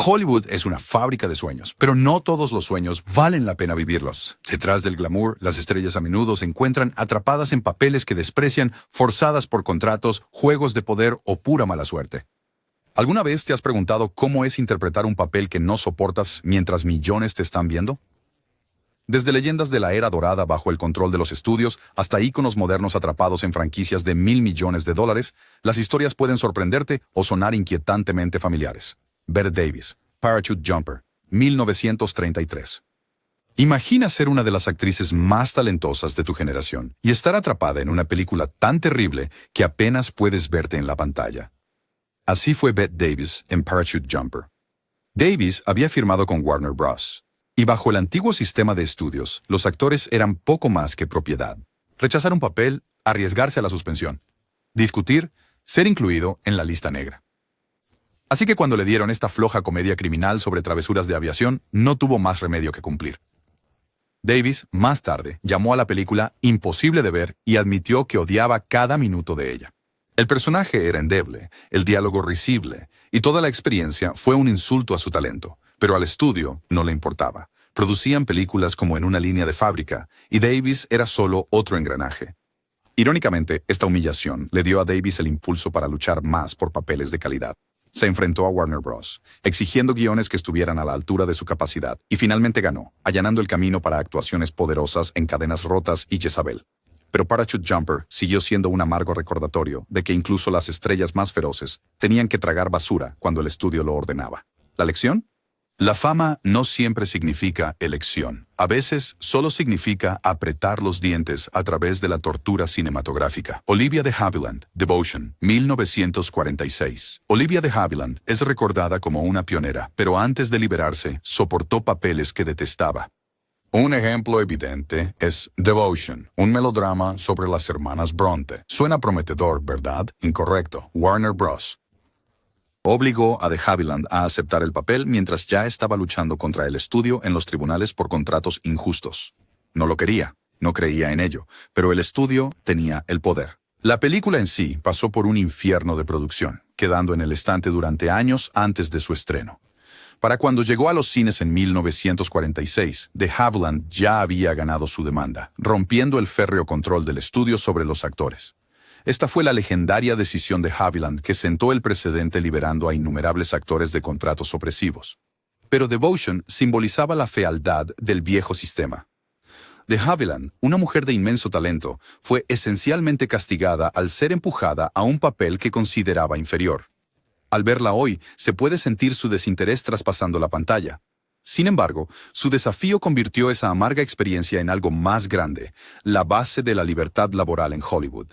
Hollywood es una fábrica de sueños, pero no todos los sueños valen la pena vivirlos. Detrás del glamour, las estrellas a menudo se encuentran atrapadas en papeles que desprecian, forzadas por contratos, juegos de poder o pura mala suerte. ¿Alguna vez te has preguntado cómo es interpretar un papel que no soportas mientras millones te están viendo? Desde leyendas de la era dorada bajo el control de los estudios hasta íconos modernos atrapados en franquicias de $1.000 millones, las historias pueden sorprenderte o sonar inquietantemente familiares. Bette Davis, Parachute Jumper, 1933. Imagina ser una de las actrices más talentosas de tu generación y estar atrapada en una película tan terrible que apenas puedes verte en la pantalla. Así fue Bette Davis en Parachute Jumper. Davis había firmado con Warner Bros. Y bajo el antiguo sistema de estudios, los actores eran poco más que propiedad. Rechazar un papel, arriesgarse a la suspensión. Discutir, ser incluido en la lista negra. Así que cuando le dieron esta floja comedia criminal sobre travesuras de aviación, no tuvo más remedio que cumplir. Davis, más tarde, llamó a la película imposible de ver y admitió que odiaba cada minuto de ella. El personaje era endeble, el diálogo risible, y toda la experiencia fue un insulto a su talento. Pero al estudio no le importaba. Producían películas como en una línea de fábrica, y Davis era solo otro engranaje. Irónicamente, esta humillación le dio a Davis el impulso para luchar más por papeles de calidad. Se enfrentó a Warner Bros., exigiendo guiones que estuvieran a la altura de su capacidad, y finalmente ganó, allanando el camino para actuaciones poderosas en Cadenas Rotas y Jezabel. Pero Parachute Jumper siguió siendo un amargo recordatorio de que incluso las estrellas más feroces tenían que tragar basura cuando el estudio lo ordenaba. ¿La lección? La fama no siempre significa elección. A veces solo significa apretar los dientes a través de la tortura cinematográfica. Olivia de Havilland, Devotion, 1946. Olivia de Havilland es recordada como una pionera, pero antes de liberarse, soportó papeles que detestaba. Un ejemplo evidente es Devotion, un melodrama sobre las hermanas Bronte. Suena prometedor, ¿verdad? Incorrecto. Warner Bros. Obligó a de Havilland a aceptar el papel mientras ya estaba luchando contra el estudio en los tribunales por contratos injustos. No lo quería, no creía en ello, pero el estudio tenía el poder. La película en sí pasó por un infierno de producción, quedando en el estante durante años antes de su estreno. Para cuando llegó a los cines en 1946, de Havilland ya había ganado su demanda, rompiendo el férreo control del estudio sobre los actores. Esta fue la legendaria decisión de Havilland que sentó el precedente liberando a innumerables actores de contratos opresivos. Pero Devotion simbolizaba la fealdad del viejo sistema. De Havilland, una mujer de inmenso talento, fue esencialmente castigada al ser empujada a un papel que consideraba inferior. Al verla hoy, se puede sentir su desinterés traspasando la pantalla. Sin embargo, su desafío convirtió esa amarga experiencia en algo más grande, la base de la libertad laboral en Hollywood.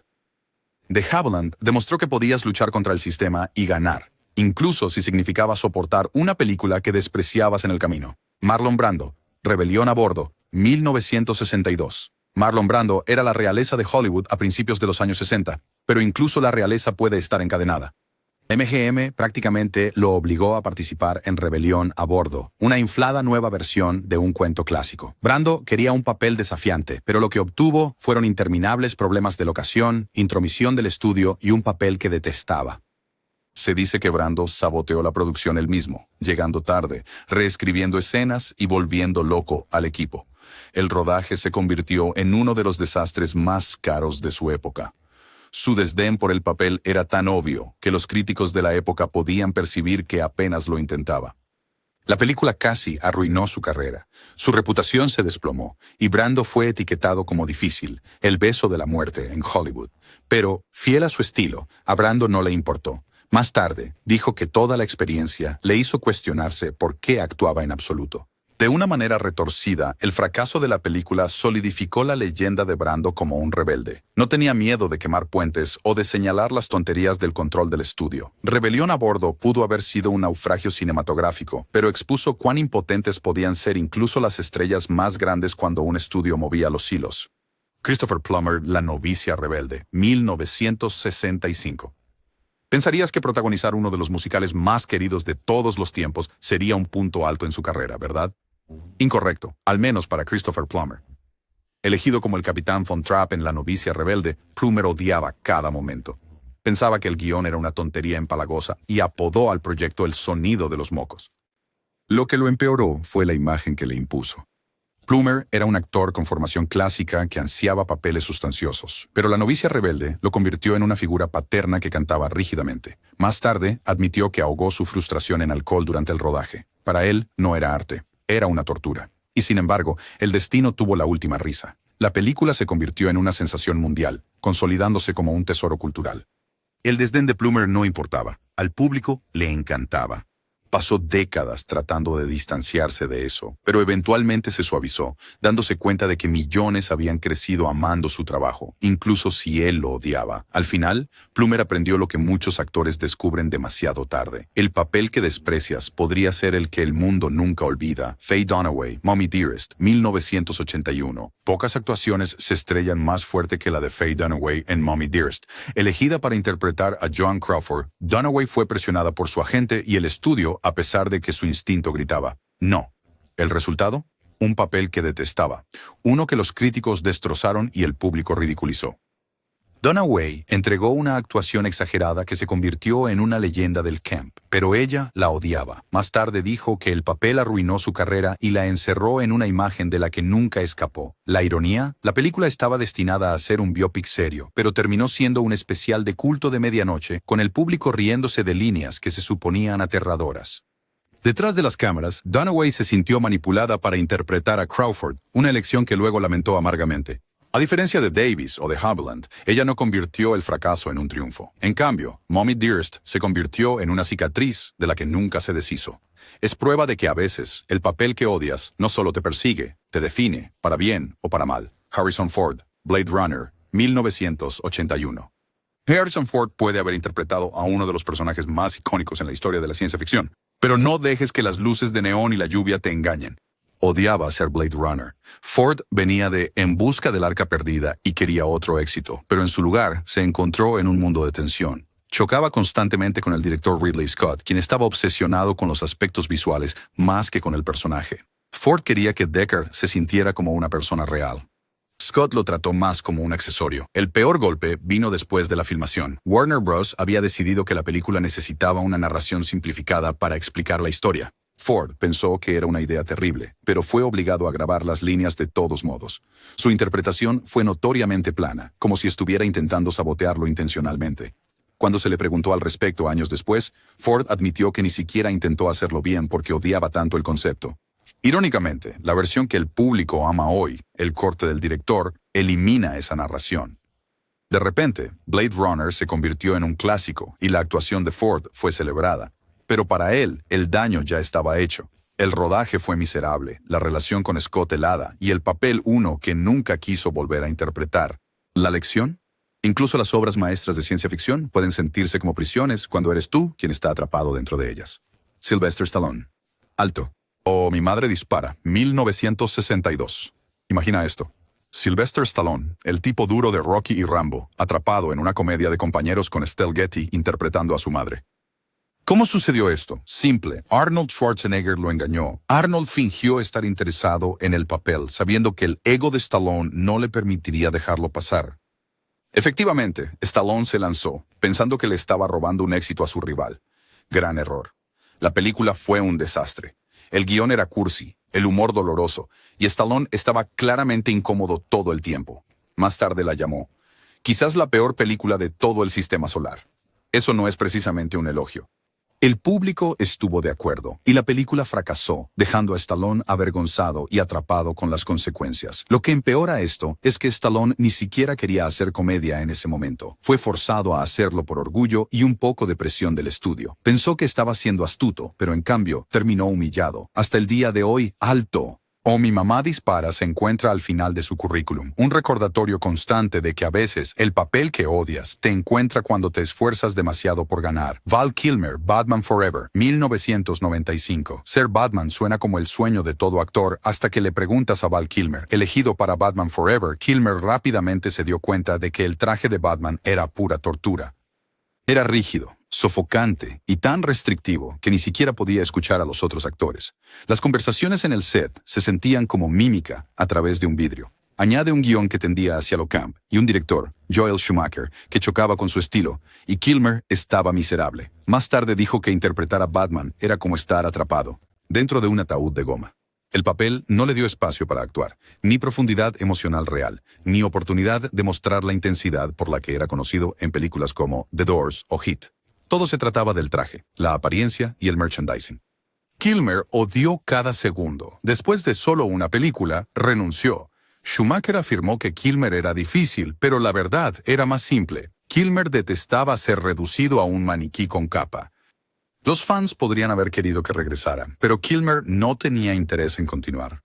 De Havilland demostró que podías luchar contra el sistema y ganar, incluso si significaba soportar una película que despreciabas en el camino. Marlon Brando, Rebelión a bordo, 1962. Marlon Brando era la realeza de Hollywood a principios de los años 60, pero incluso la realeza puede estar encadenada. MGM prácticamente lo obligó a participar en Rebelión a bordo, una inflada nueva versión de un cuento clásico. Brando quería un papel desafiante, pero lo que obtuvo fueron interminables problemas de locación, intromisión del estudio y un papel que detestaba. Se dice que Brando saboteó la producción él mismo, llegando tarde, reescribiendo escenas y volviendo loco al equipo. El rodaje se convirtió en uno de los desastres más caros de su época. Su desdén por el papel era tan obvio que los críticos de la época podían percibir que apenas lo intentaba. La película casi arruinó su carrera. Su reputación se desplomó y Brando fue etiquetado como difícil, el beso de la muerte en Hollywood. Pero, fiel a su estilo, a Brando no le importó. Más tarde, dijo que toda la experiencia le hizo cuestionarse por qué actuaba en absoluto. De una manera retorcida, el fracaso de la película solidificó la leyenda de Brando como un rebelde. No tenía miedo de quemar puentes o de señalar las tonterías del control del estudio. Rebelión a bordo pudo haber sido un naufragio cinematográfico, pero expuso cuán impotentes podían ser incluso las estrellas más grandes cuando un estudio movía los hilos. Christopher Plummer, La novicia rebelde, 1965. Pensarías que protagonizar uno de los musicales más queridos de todos los tiempos sería un punto alto en su carrera, ¿verdad? Incorrecto, al menos para Christopher Plummer. Elegido como el capitán Von Trapp en La novicia rebelde, Plummer odiaba cada momento. Pensaba que el guión era una tontería empalagosa y apodó al proyecto el sonido de los mocos. Lo que lo empeoró fue la imagen que le impuso. Plummer era un actor con formación clásica que ansiaba papeles sustanciosos, pero la novicia rebelde lo convirtió en una figura paterna que cantaba rígidamente. Más tarde, admitió que ahogó su frustración en alcohol durante el rodaje. Para él, no era arte, era una tortura. Y sin embargo, el destino tuvo la última risa. La película se convirtió en una sensación mundial, consolidándose como un tesoro cultural. El desdén de Plummer no importaba. Al público le encantaba. Pasó décadas tratando de distanciarse de eso, pero eventualmente se suavizó, dándose cuenta de que millones habían crecido amando su trabajo, incluso si él lo odiaba. Al final, Plummer aprendió lo que muchos actores descubren demasiado tarde. El papel que desprecias podría ser el que el mundo nunca olvida. Faye Dunaway, Mommy Dearest, 1981. Pocas actuaciones se estrellan más fuerte que la de Faye Dunaway en Mommy Dearest. Elegida para interpretar a Joan Crawford, Dunaway fue presionada por su agente y el estudio a pesar de que su instinto gritaba «no». ¿El resultado? Un papel que detestaba, uno que los críticos destrozaron y el público ridiculizó. Dunaway entregó una actuación exagerada que se convirtió en una leyenda del camp, pero ella la odiaba. Más tarde dijo que el papel arruinó su carrera y la encerró en una imagen de la que nunca escapó. La ironía, la película estaba destinada a ser un biopic serio, pero terminó siendo un especial de culto de medianoche, con el público riéndose de líneas que se suponían aterradoras. Detrás de las cámaras, Dunaway se sintió manipulada para interpretar a Crawford, una elección que luego lamentó amargamente. A diferencia de Davis o de Haviland, ella no convirtió el fracaso en un triunfo. En cambio, Mommy Dearest se convirtió en una cicatriz de la que nunca se deshizo. Es prueba de que a veces el papel que odias no solo te persigue, te define, para bien o para mal. Harrison Ford, Blade Runner, 1981. Harrison Ford puede haber interpretado a uno de los personajes más icónicos en la historia de la ciencia ficción, pero no dejes que las luces de neón y la lluvia te engañen. Odiaba ser Blade Runner. Ford venía de En busca del arca perdida y quería otro éxito, pero en su lugar se encontró en un mundo de tensión. Chocaba constantemente con el director Ridley Scott, quien estaba obsesionado con los aspectos visuales más que con el personaje. Ford quería que Deckard se sintiera como una persona real. Scott lo trató más como un accesorio. El peor golpe vino después de la filmación. Warner Bros. Había decidido que la película necesitaba una narración simplificada para explicar la historia. Ford pensó que era una idea terrible, pero fue obligado a grabar las líneas de todos modos. Su interpretación fue notoriamente plana, como si estuviera intentando sabotearlo intencionalmente. Cuando se le preguntó al respecto años después, Ford admitió que ni siquiera intentó hacerlo bien porque odiaba tanto el concepto. Irónicamente, la versión que el público ama hoy, el corte del director, elimina esa narración. De repente, Blade Runner se convirtió en un clásico y la actuación de Ford fue celebrada. Pero para él, el daño ya estaba hecho. El rodaje fue miserable, la relación con Scott helada y el papel uno que nunca quiso volver a interpretar. ¿La lección? Incluso las obras maestras de ciencia ficción pueden sentirse como prisiones cuando eres tú quien está atrapado dentro de ellas. Sylvester Stallone. Alto. O Mi madre dispara, 1962. Imagina esto. Sylvester Stallone, el tipo duro de Rocky y Rambo, atrapado en una comedia de compañeros con Estelle Getty interpretando a su madre. ¿Cómo sucedió esto? Simple. Arnold Schwarzenegger lo engañó. Arnold fingió estar interesado en el papel, sabiendo que el ego de Stallone no le permitiría dejarlo pasar. Efectivamente, Stallone se lanzó, pensando que le estaba robando un éxito a su rival. Gran error. La película fue un desastre. El guión era cursi, el humor doloroso, y Stallone estaba claramente incómodo todo el tiempo. Más tarde la llamó, quizás la peor película de todo el sistema solar. Eso no es precisamente un elogio. El público estuvo de acuerdo, y la película fracasó, dejando a Stallone avergonzado y atrapado con las consecuencias. Lo que empeora esto es que Stallone ni siquiera quería hacer comedia en ese momento. Fue forzado a hacerlo por orgullo y un poco de presión del estudio. Pensó que estaba siendo astuto, pero en cambio terminó humillado. Hasta el día de hoy, alto. O Mi mamá dispara se encuentra al final de su currículum, un recordatorio constante de que a veces el papel que odias te encuentra cuando te esfuerzas demasiado por ganar. Val Kilmer, Batman Forever, 1995. Ser Batman suena como el sueño de todo actor hasta que le preguntas a Val Kilmer. Elegido para Batman Forever, Kilmer rápidamente se dio cuenta de que el traje de Batman era pura tortura. Era rígido, sofocante y tan restrictivo que ni siquiera podía escuchar a los otros actores. Las conversaciones en el set se sentían como mímica a través de un vidrio. Añade un guión que tendía hacia lo camp y un director, Joel Schumacher, que chocaba con su estilo, y Kilmer estaba miserable. Más tarde dijo que interpretar a Batman era como estar atrapado. dentro de un ataúd de goma. El papel no le dio espacio para actuar, ni profundidad emocional real, ni oportunidad de mostrar la intensidad por la que era conocido en películas como The Doors o Heat. Todo se trataba del traje, la apariencia y el merchandising. Kilmer odió cada segundo. Después de solo una película, renunció. Schumacher afirmó que Kilmer era difícil, pero la verdad era más simple. Kilmer detestaba ser reducido a un maniquí con capa. Los fans podrían haber querido que regresara, pero Kilmer no tenía interés en continuar.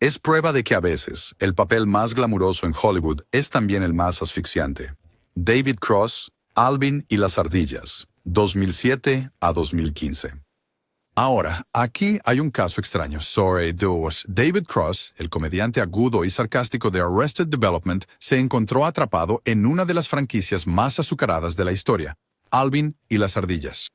Es prueba de que a veces, el papel más glamuroso en Hollywood es también el más asfixiante. David Cross, Alvin y las ardillas, 2007 a 2015. Ahora, aquí hay un caso extraño. David Cross, el comediante agudo y sarcástico de Arrested Development, se encontró atrapado en una de las franquicias más azucaradas de la historia, Alvin y las ardillas.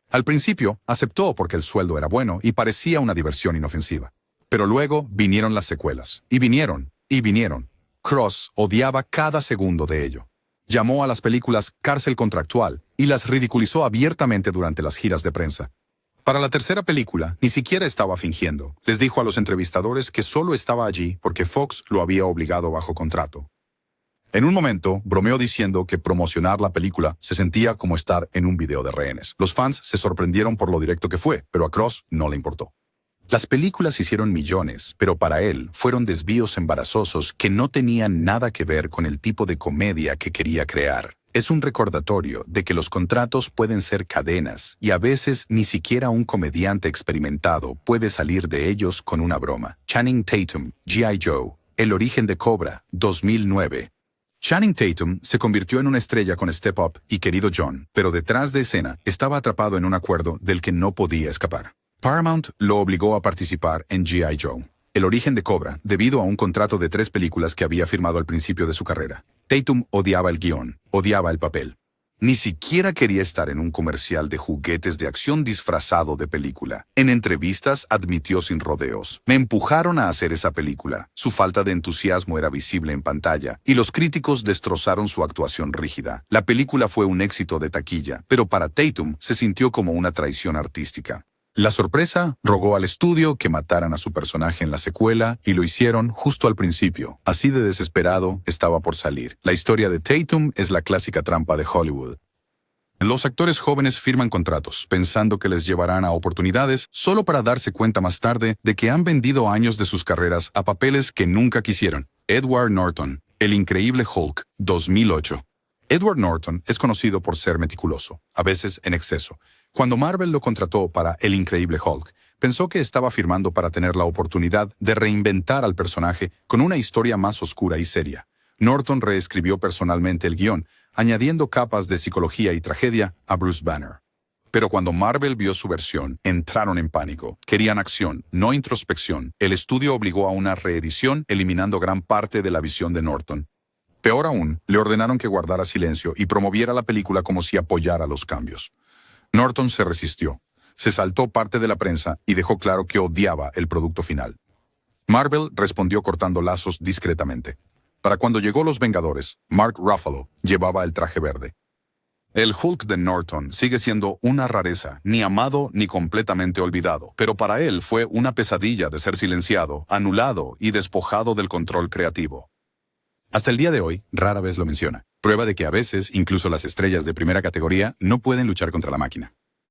Al principio, aceptó porque el sueldo era bueno y parecía una diversión inofensiva. Pero luego vinieron las secuelas. Y vinieron, y vinieron. Cross odiaba cada segundo de ello. Llamó a las películas cárcel contractual y las ridiculizó abiertamente durante las giras de prensa. Para la tercera película, ni siquiera estaba fingiendo. Les dijo a los entrevistadores que solo estaba allí porque Fox lo había obligado bajo contrato. En un momento, bromeó diciendo que promocionar la película se sentía como estar en un video de rehenes. Los fans se sorprendieron por lo directo que fue, pero a Cross no le importó. Las películas hicieron millones, pero para él fueron desvíos embarazosos que no tenían nada que ver con el tipo de comedia que quería crear. Es un recordatorio de que los contratos pueden ser cadenas y a veces ni siquiera un comediante experimentado puede salir de ellos con una broma. Channing Tatum, G.I. Joe, El origen de Cobra, 2009. Channing Tatum se convirtió en una estrella con Step Up y Querido John, pero detrás de escena estaba atrapado en un acuerdo del que no podía escapar. Paramount lo obligó a participar en G.I. Joe, El origen de Cobra, debido a un contrato de 3 películas que había firmado al principio de su carrera. Tatum odiaba el guión, odiaba el papel. Ni siquiera quería estar en un comercial de juguetes de acción disfrazado de película. En entrevistas admitió sin rodeos: me empujaron a hacer esa película. Su falta de entusiasmo era visible en pantalla, y los críticos destrozaron su actuación rígida. La película fue un éxito de taquilla, pero para Tatum se sintió como una traición artística. La sorpresa rogó al estudio que mataran a su personaje en la secuela y lo hicieron justo al principio. Así de desesperado estaba por salir. La historia de Tatum es la clásica trampa de Hollywood. Los actores jóvenes firman contratos, pensando que les llevarán a oportunidades, solo para darse cuenta más tarde de que han vendido años de sus carreras a papeles que nunca quisieron. Edward Norton, El increíble Hulk, 2008. Edward Norton es conocido por ser meticuloso, a veces en exceso. Cuando Marvel lo contrató para El increíble Hulk, pensó que estaba firmando para tener la oportunidad de reinventar al personaje con una historia más oscura y seria. Norton reescribió personalmente el guión, añadiendo capas de psicología y tragedia a Bruce Banner. Pero cuando Marvel vio su versión, entraron en pánico. Querían acción, no introspección. El estudio obligó a una reedición, eliminando gran parte de la visión de Norton. Peor aún, le ordenaron que guardara silencio y promoviera la película como si apoyara los cambios. Norton se resistió, se saltó parte de la prensa y dejó claro que odiaba el producto final. Marvel respondió cortando lazos discretamente. Para cuando llegó Los Vengadores, Mark Ruffalo llevaba el traje verde. El Hulk de Norton sigue siendo una rareza, ni amado ni completamente olvidado, pero para él fue una pesadilla de ser silenciado, anulado y despojado del control creativo. Hasta el día de hoy, rara vez lo menciona. Prueba de que a veces, incluso las estrellas de primera categoría no pueden luchar contra la máquina.